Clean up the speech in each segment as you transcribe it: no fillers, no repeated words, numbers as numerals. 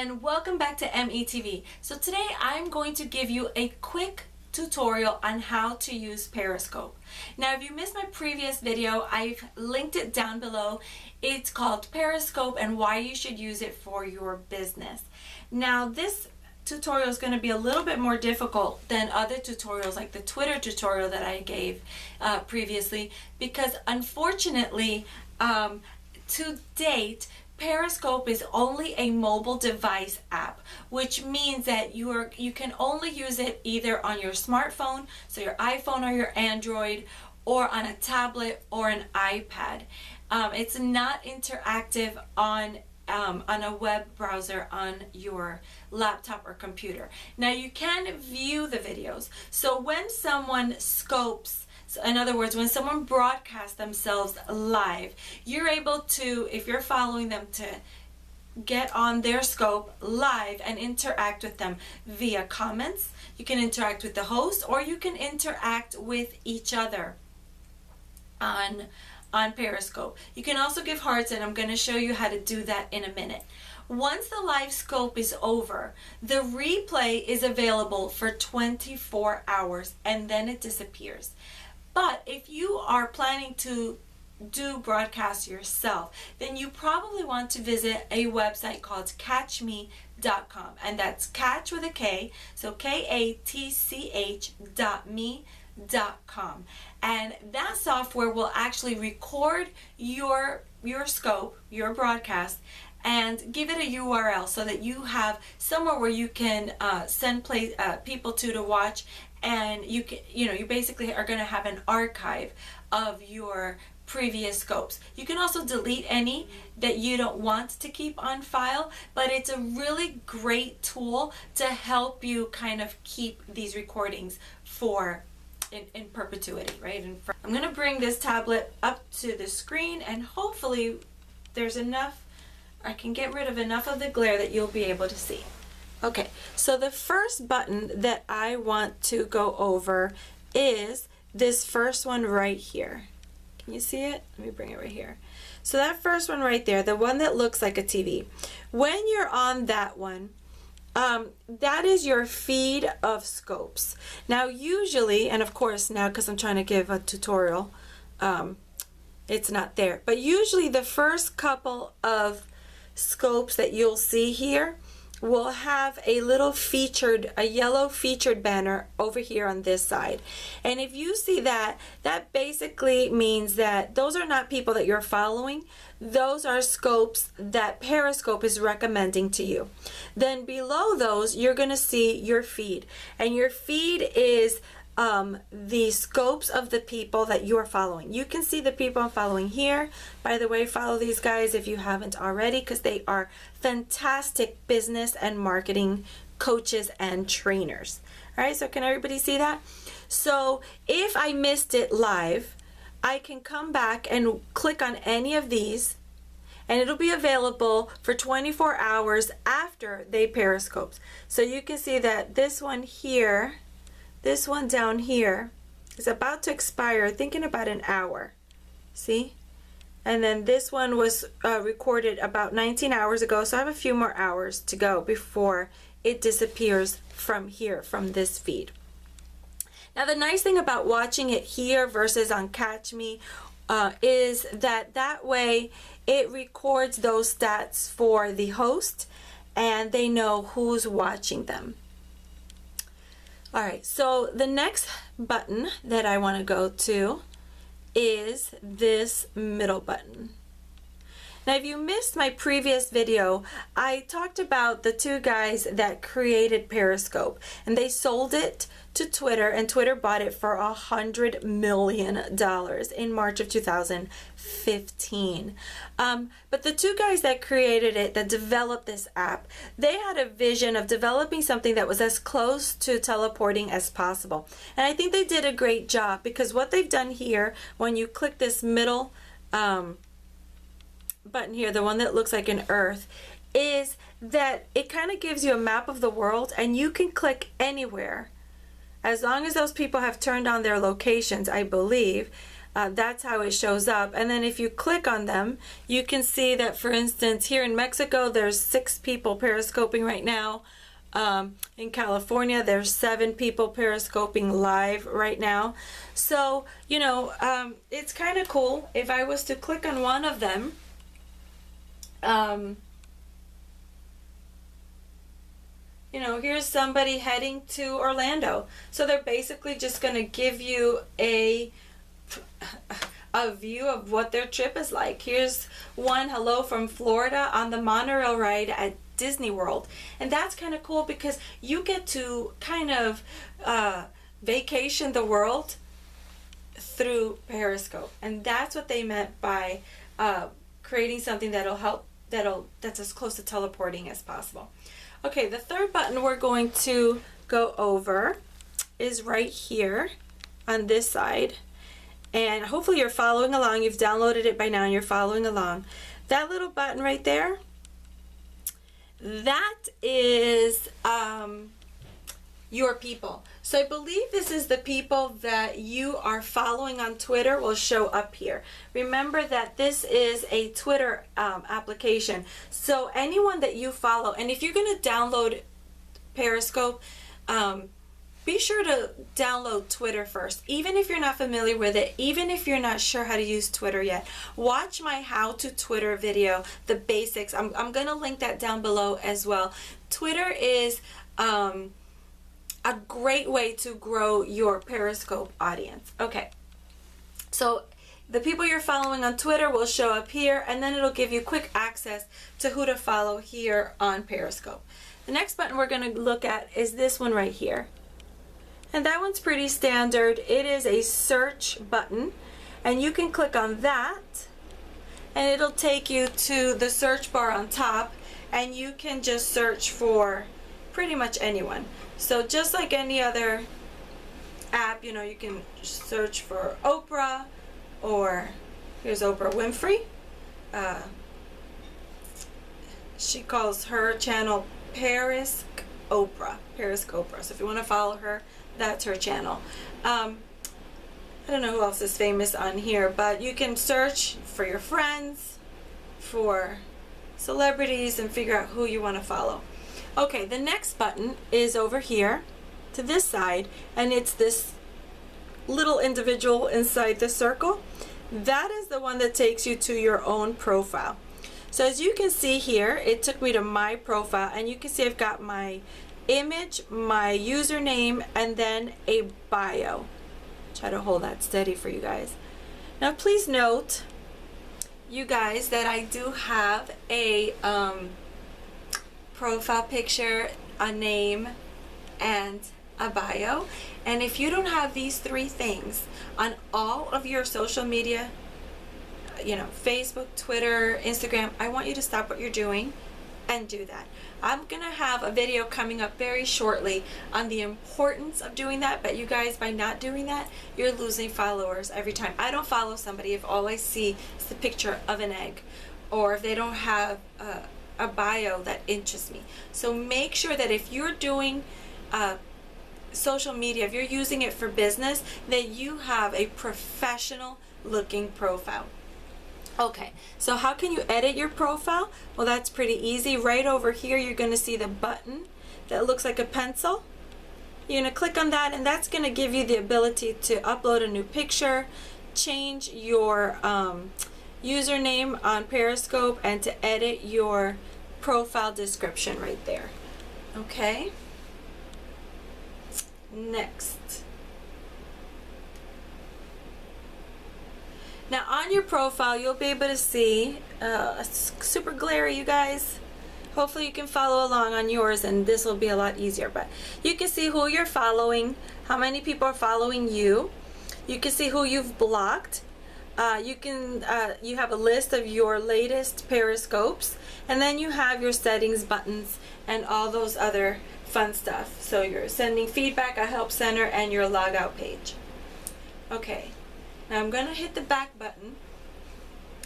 and welcome back to METV. So today I'm going to give you a quick tutorial on how to use Periscope. Now if you missed my previous video, I've linked it down below. It's called Periscope and why you should use it for your business. Now this tutorial is going to be a little bit more difficult than other tutorials like the Twitter tutorial that I gave previously, because unfortunately to date Periscope is only a mobile device app, which means that you can only use it either on your smartphone, so your iPhone or your Android, or on a tablet or an iPad. It's not interactive on a web browser on your laptop or computer. Now you can view the videos. So when someone scopes, so in other words, when someone broadcasts themselves live, you're able to, if you're following them, to get on their scope live and interact with them via comments. You can interact with the host, or you can interact with each other on Periscope. You can also give hearts, and I'm going to show you how to do that in a minute. Once the live scope is over, the replay is available for 24 hours and then it disappears. But if you are planning to do broadcasts yourself, then you probably want to visit a website called catchme.com, and that's catch with a K, so KATCH.me.com, and that software will actually record your scope, your broadcast, and give it a URL so that you have somewhere where you can send people to watch, and you basically are going to have an archive of your previous scopes. You can also delete any that you don't want to keep on file, but it's a really great tool to help you kind of keep these recordings for in perpetuity, right? I'm going to bring this tablet up to the screen, and hopefully there's enough, I can get rid of enough of the glare that you'll be able to see. Okay, so the first button that I want to go over is this first one right here. Can you see it? Let me bring it right here. So that first one right there, the one that looks like a TV. When you're on that one, that is your feed of scopes. Now usually, and of course now because I'm trying to give a tutorial, it's not there. But usually the first couple of scopes that you'll see here will have a little a yellow featured banner over here on this side. And if you see that, that basically means that those are not people that you're following. Those are scopes that Periscope is recommending to you. Then below those, you're going to see your feed. And your feed is the scopes of the people that you are following. You can see the people I'm following here. By the way, follow these guys if you haven't already, because they are fantastic business and marketing coaches and trainers. All right, so can everybody see that? So if I missed it live, I can come back and click on any of these, and it'll be available for 24 hours after they Periscope. So you can see that this one here, this one down here is about to expire, I think in about an hour. See? And then this one was recorded about 19 hours ago, so I have a few more hours to go before it disappears from here, from this feed. Now the nice thing about watching it here versus on Catch Me is that way it records those stats for the host and they know who's watching them. Alright, so the next button that I want to go to is this middle button. Now if you missed my previous video, I talked about the two guys that created Periscope, and they sold it to Twitter, and Twitter bought it for $100 million in March of 2015. But the two guys that created it, that developed this app, they had a vision of developing something that was as close to teleporting as possible. And I think they did a great job, because what they've done here, when you click this middle button here, the one that looks like an earth, is that it kind of gives you a map of the world, and you can click anywhere as long as those people have turned on their locations, I believe. that's how it shows up. And then if you click on them, you can see that, for instance, here in Mexico, there's 6 people periscoping right now. In California, there's 7 people periscoping live right now. So, you know, it's kind of cool. If I was to click on one of them, you know, here's somebody heading to Orlando. So they're basically just going to give you a view of what their trip is like. Here's one, hello from Florida on the monorail ride at Disney World. And that's kind of cool because you get to kind of vacation the world through Periscope. And that's what they meant by creating something that'll help, that's as close to teleporting as possible. Okay, the third button we're going to go over is right here on this side. And hopefully you're following along. You've downloaded it by now and you're following along. That little button right there, that is your people. So I believe this is the people that you are following on Twitter will show up here. Remember that this is a Twitter application. So anyone that you follow, and if you're going to download Periscope, be sure to download Twitter first. Even if you're not familiar with it, even if you're not sure how to use Twitter yet, watch my how to Twitter video, the basics. I'm going to link that down below as well. Twitter is a great way to grow your Periscope audience. Okay, so the people you're following on Twitter will show up here, and then it'll give you quick access to who to follow here on Periscope. The next button we're going to look at is this one right here. And that one's pretty standard. It is a search button, and you can click on that and it'll take you to the search bar on top, and you can just search for pretty much anyone. So just like any other app, you know, you can search for Oprah, or here's Oprah Winfrey. She calls her channel Periscope Oprah. So if you want to follow her, that's her channel. I don't know who else is famous on here, but you can search for your friends, for celebrities, and figure out who you want to follow. Okay, the next button is over here to this side, and it's this little individual inside the circle. That is the one that takes you to your own profile. So as you can see here, it took me to my profile, and you can see I've got my image, my username, and then a bio. Try to hold that steady for you guys. Now please note, you guys, that I do have a profile picture, a name, and a bio. And if you don't have these 3 things on all of your social media, you know, Facebook, Twitter, Instagram, I want you to stop what you're doing and do that. I'm gonna have a video coming up very shortly on the importance of doing that, but you guys, by not doing that, you're losing followers every time. I don't follow somebody if all I see is the picture of an egg, or if they don't have a bio that interests me. So make sure that if you're doing social media, if you're using it for business, that you have a professional looking profile. Okay, so how can you edit your profile? Well, that's pretty easy. Right over here, you're going to see the button that looks like a pencil. You're going to click on that, and that's going to give you the ability to upload a new picture, change your username on Periscope, and to edit your profile description right there. Okay, next. Now on your profile, you'll be able to see, super glary, you guys. Hopefully you can follow along on yours, and this will be a lot easier. But you can see who you're following, how many people are following you. You can see who you've blocked. You have a list of your latest periscopes, and then you have your settings buttons and all those other fun stuff. So you're sending feedback, a help center, and your logout page. Okay. Now I'm going to hit the back button,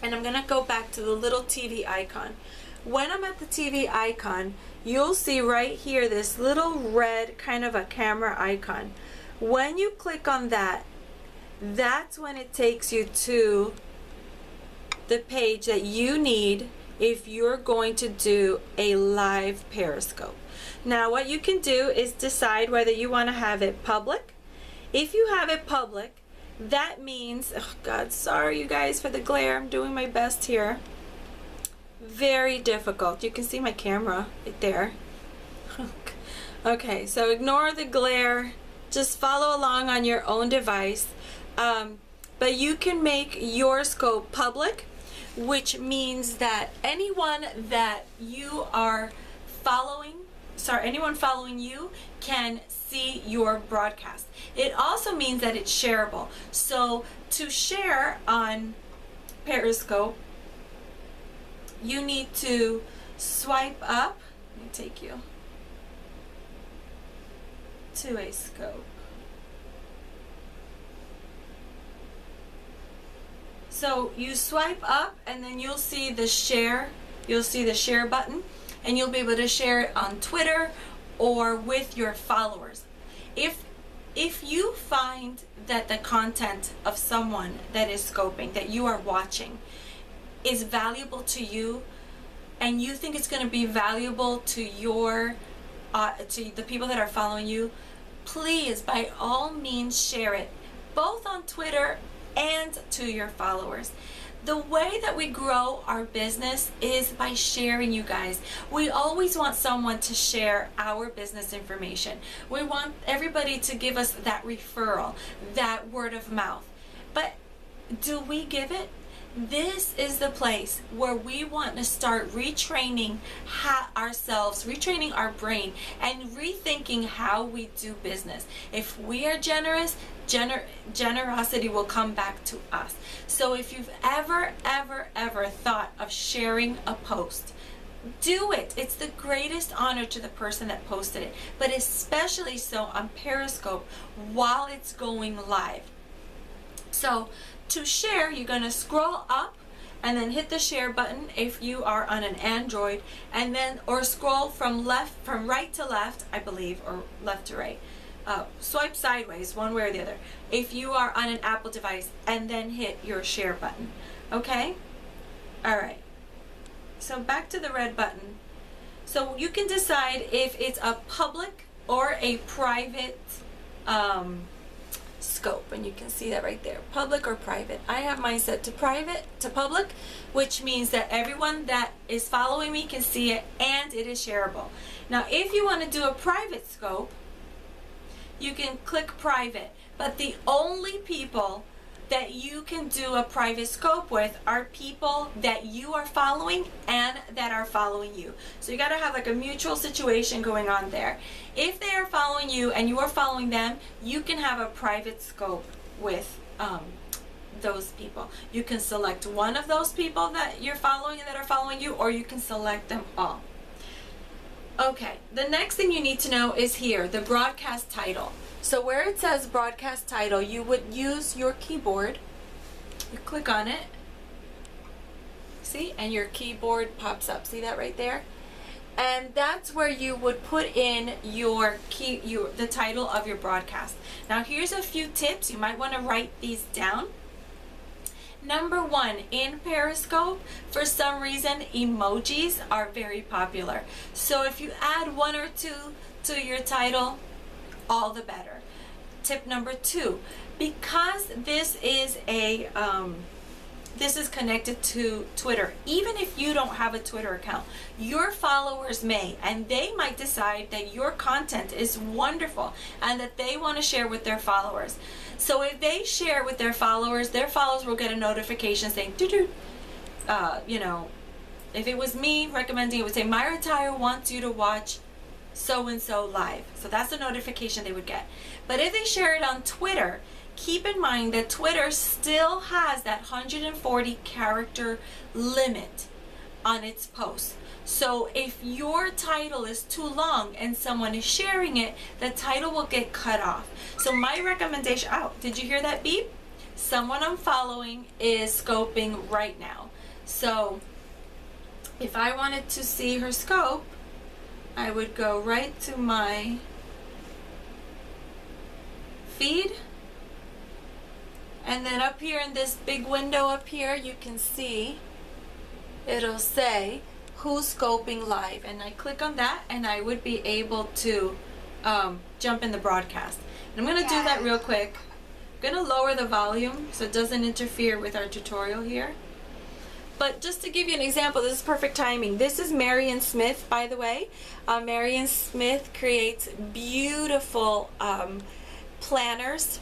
and I'm going to go back to the little TV icon. When I'm at the TV icon, you'll see right here this little red kind of a camera icon. When you click on that, that's when it takes you to the page that you need if you're going to do a live Periscope. Now what you can do is decide whether you want to have it public. If you have it public, that means, oh God, sorry you guys for the glare, I'm doing my best here. Very difficult. You can see my camera right there. Okay, so ignore the glare, just follow along on your own device. But you can make your scope public, which means that anyone that you are following, anyone following you can see your broadcast. It also means that it's shareable. So to share on Periscope, you need to swipe up. Let me take you to a scope. So you swipe up and then you'll see the share. You'll see the share button, and you'll be able to share it on Twitter or with your followers. If you find that the content of someone that is scoping, that you are watching, is valuable to you, and you think it's going to be valuable to your to the people that are following you, please by all means share it, both on Twitter and to your followers. The way that we grow our business is by sharing, you guys. We always want someone to share our business information. We want everybody to give us that referral, that word of mouth. But do we give it? This is the place where we want to start retraining ourselves, retraining our brain, and rethinking how we do business. If we are generous, generosity will come back to us. So if you've ever thought of sharing a post, do it. It's the greatest honor to the person that posted it, but especially so on Periscope while it's going live. So to share, you're going to scroll up and then hit the share button if you are on an Android, and then or scroll from right to left, I believe, or left to right. Swipe sideways, one way or the other, if you are on an Apple device, and then hit your share button. Okay? Alright. So back to the red button. So you can decide if it's a public or a private scope, and you can see that right there, public or private. I have mine set to public, which means that everyone that is following me can see it, and it is shareable. Now if you want to do a private scope, you can click private, but the only people that you can do a private scope with are people that you are following and that are following you. So you got to have like a mutual situation going on there. If they are following you and you are following them, you can have a private scope with those people. You can select one of those people that you're following and that are following you, or you can select them all. Okay, the next thing you need to know is here, the broadcast title. So where it says broadcast title, you would use your keyboard. You click on it. See? And your keyboard pops up. See that right there? And that's where you would put in the title of your broadcast. Now here's a few tips. You might want to write these down. Number one, in Periscope, for some reason, emojis are very popular. So if you add one or two to your title, all the better. Tip number two, because this is connected to Twitter, even if you don't have a Twitter account, your followers may, and they might decide that your content is wonderful and that they want to share with their followers. So if they share with their followers will get a notification saying, you know, if it was me recommending, it would say, Mayra Etayo wants you to watch so-and-so live. So that's the notification they would get. But if they share it on Twitter, keep in mind that Twitter still has that 140 character limit on its posts. So if your title is too long and someone is sharing it, the title will get cut off. So my recommendation, oh, did you hear that beep? Someone I'm following is scoping right now. So if I wanted to see her scope, I would go right to my feed And then up here in this big window up here, you can see it'll say who's scoping live, and I click on that and I would be able to jump in the broadcast. And I'm going to do that real quick. I'm going to lower the volume so it doesn't interfere with our tutorial here. But just to give you an example, this is perfect timing. This is Marion Smith, by the way. Marion Smith creates beautiful planners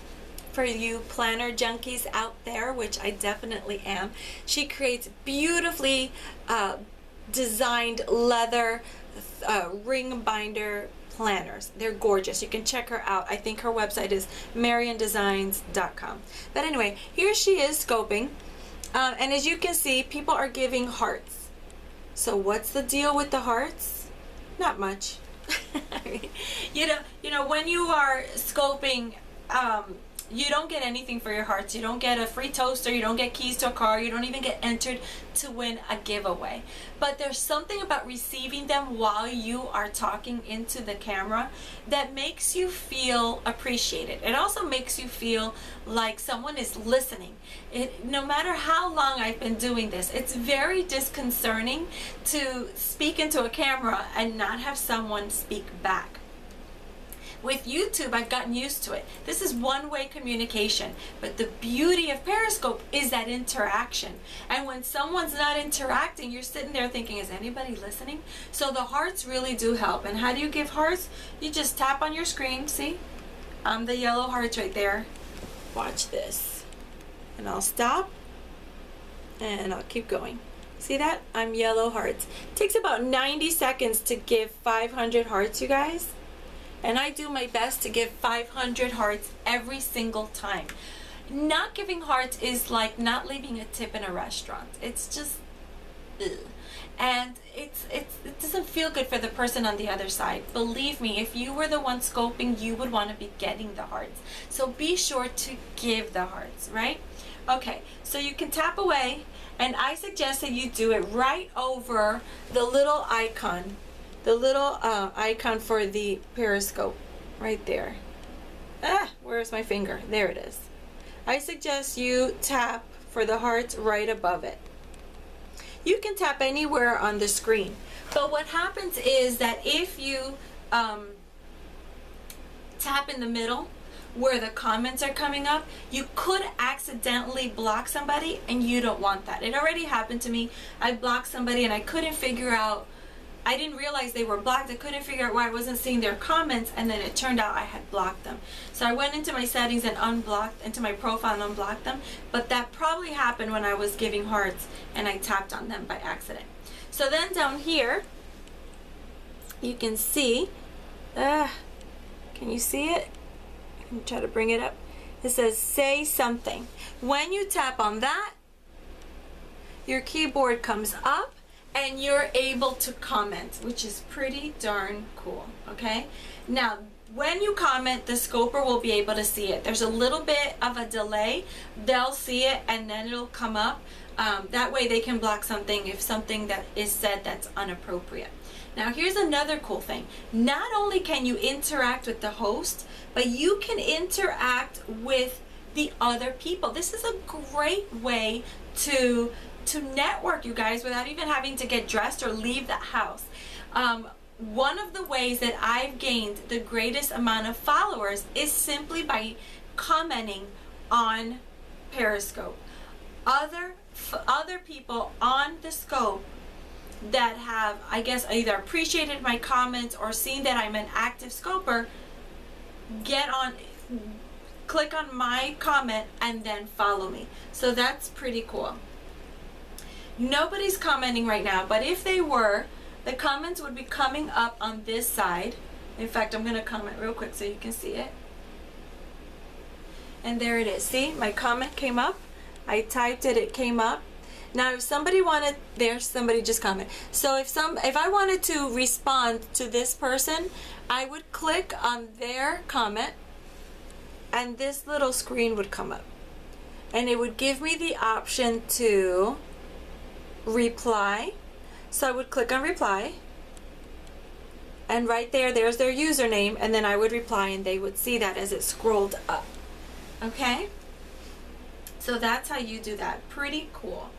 for you planner junkies out there, which I definitely am. She creates beautifully designed leather ring binder planners. They're gorgeous. You can check her out. I think her website is mariondesigns.com. But anyway, here she is scoping. And as you can see, people are giving hearts. So what's the deal with the hearts? Not much. I mean, you know, when you are scoping, you don't get anything for your hearts. You don't get a free toaster. You don't get keys to a car. You don't even get entered to win a giveaway. But there's something about receiving them while you are talking into the camera that makes you feel appreciated. It also makes you feel like someone is listening. No matter how long I've been doing this, it's very disconcerting to speak into a camera and not have someone speak back. With YouTube, I've gotten used to it. This is one-way communication, but the beauty of Periscope is that interaction. And when someone's not interacting, you're sitting there thinking, is anybody listening? So the hearts really do help. And how do you give hearts? You just tap on your screen, see? The yellow hearts right there. Watch this. And I'll stop, and I'll keep going. See that? I'm yellow hearts. It takes about 90 seconds to give 500 hearts, you guys. And I do my best to give 500 hearts every single time. Not giving hearts is like not leaving a tip in a restaurant. It's just, ugh. And it doesn't feel good for the person on the other side. Believe me, if you were the one scoping, you would want to be getting the hearts. So be sure to give the hearts, right? Okay, so you can tap away, and I suggest that you do it right over the little icon. The little icon for the Periscope right there. Where's my finger? There it is. I suggest you tap for the hearts right above it. You can tap anywhere on the screen, but what happens is that if you tap in the middle where the comments are coming up, you could accidentally block somebody, and you don't want that. It already happened to me. I blocked somebody and I couldn't figure out, I didn't realize they were blocked. I couldn't figure out why I wasn't seeing their comments, and then it turned out I had blocked them. So I went into my settings and unblocked, into my profile and unblocked them, but that probably happened when I was giving hearts and I tapped on them by accident. So then down here, you can see, can you see it? I can try to bring it up. It says say something. When you tap on that, your keyboard comes up and you're able to comment, which is pretty darn cool, okay? Now, when you comment, the scoper will be able to see it. There's a little bit of a delay. They'll see it and then it'll come up. That way they can block something if something that is said that's inappropriate. Now, here's another cool thing. Not only can you interact with the host, but you can interact with the other people. This is a great way to network, you guys, without even having to get dressed or leave the house. One of the ways that I've gained the greatest amount of followers is simply by commenting on Periscope. Other people on the scope that have, I guess, either appreciated my comments or seen that I'm an active scoper, click on my comment and then follow me. So that's pretty cool. Nobody's commenting right now, but if they were, the comments would be coming up on this side. In fact, I'm going to comment real quick so you can see it. And there it is. See, my comment came up. I typed it, it came up. Now, if somebody wanted, there's somebody just comment. So if I wanted to respond to this person, I would click on their comment, and this little screen would come up, and it would give me the option to reply. So I would click on reply, and right there's their username, and then I would reply and they would see that as it scrolled up. Okay? So that's how you do that. Pretty cool.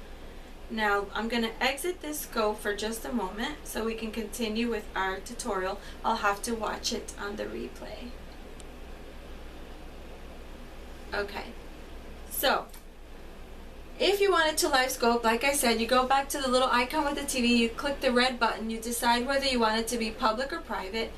Now I'm going to exit this scope for just a moment so we can continue with our tutorial. I'll have to watch it on the replay. Okay, so if you wanted to live scope, like I said, you go back to the little icon with the TV, you click the red button, you decide whether you want it to be public or private.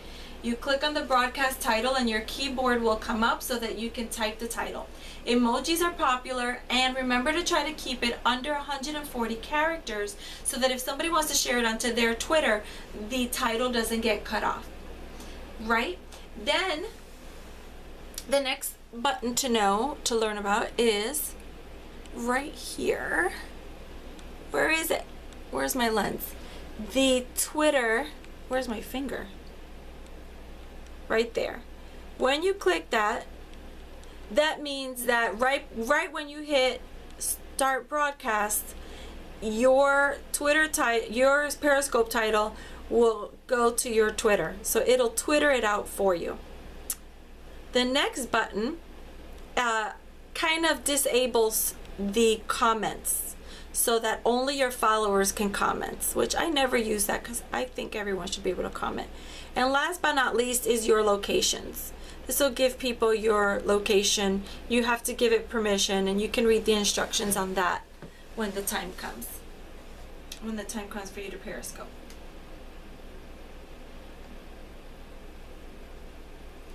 You click on the broadcast title and your keyboard will come up so that you can type the title. Emojis are popular, and remember to try to keep it under 140 characters so that if somebody wants to share it onto their Twitter, the title doesn't get cut off. Right? Then the next button to learn about is right here. Where is it? Where's my lens? The Twitter. Where's my finger? Right there. When you click that, that means that right when you hit start broadcast, your Twitter title, your Periscope title will go to your Twitter. So it'll Twitter it out for you. The next button kind of disables the comments so that only your followers can comment, which I never use that because I think everyone should be able to comment. And last but not least is your locations. This will give people your location. You have to give it permission, and you can read the instructions on that when the time comes. When the time comes for you to Periscope.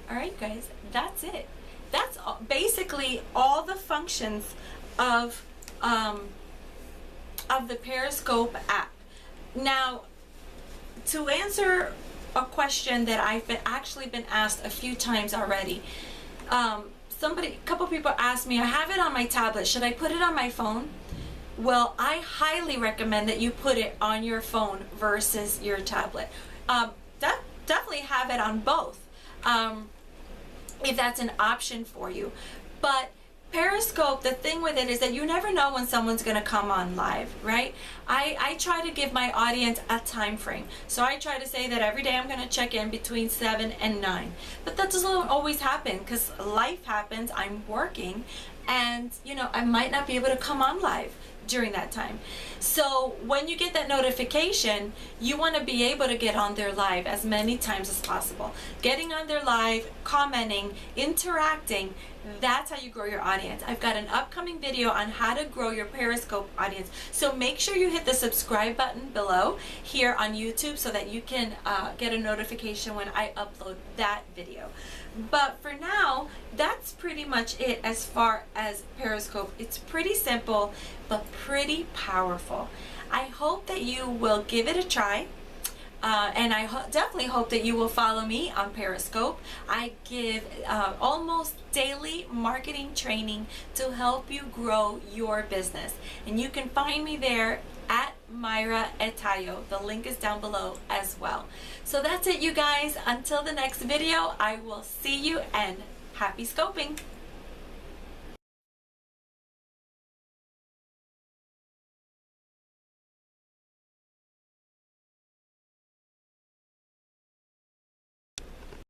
Alright guys, that's it. That's basically all the functions of the Periscope app. Now, to answer a question that I've actually been asked a few times already. A couple people asked me, I have it on my tablet, should I put it on my phone? Well, I highly recommend that you put it on your phone versus your tablet. Definitely have it on both, if that's an option for you. But Periscope, the thing with it is that you never know when someone's going to come on live, right? I try to give my audience a time frame. So I try to say that every day I'm going to check in between 7 and 9. But that doesn't always happen because life happens. I'm working, and you know, I might not be able to come on live during that time. So when you get that notification, you want to be able to get on their live as many times as possible. Getting on their live, commenting, interacting, that's how you grow your audience. I've got an upcoming video on how to grow your Periscope audience. So make sure you hit the subscribe button below here on YouTube so that you can get a notification when I upload that video. But for now, that's pretty much it as far as Periscope. It's pretty simple, but pretty powerful. I hope that you will give it a try. And I definitely hope that you will follow me on Periscope. I give almost daily marketing training to help you grow your business. And you can find me there at Mayra Etayo. The link is down below as well. So that's it, you guys. Until the next video, I will see you, and happy scoping.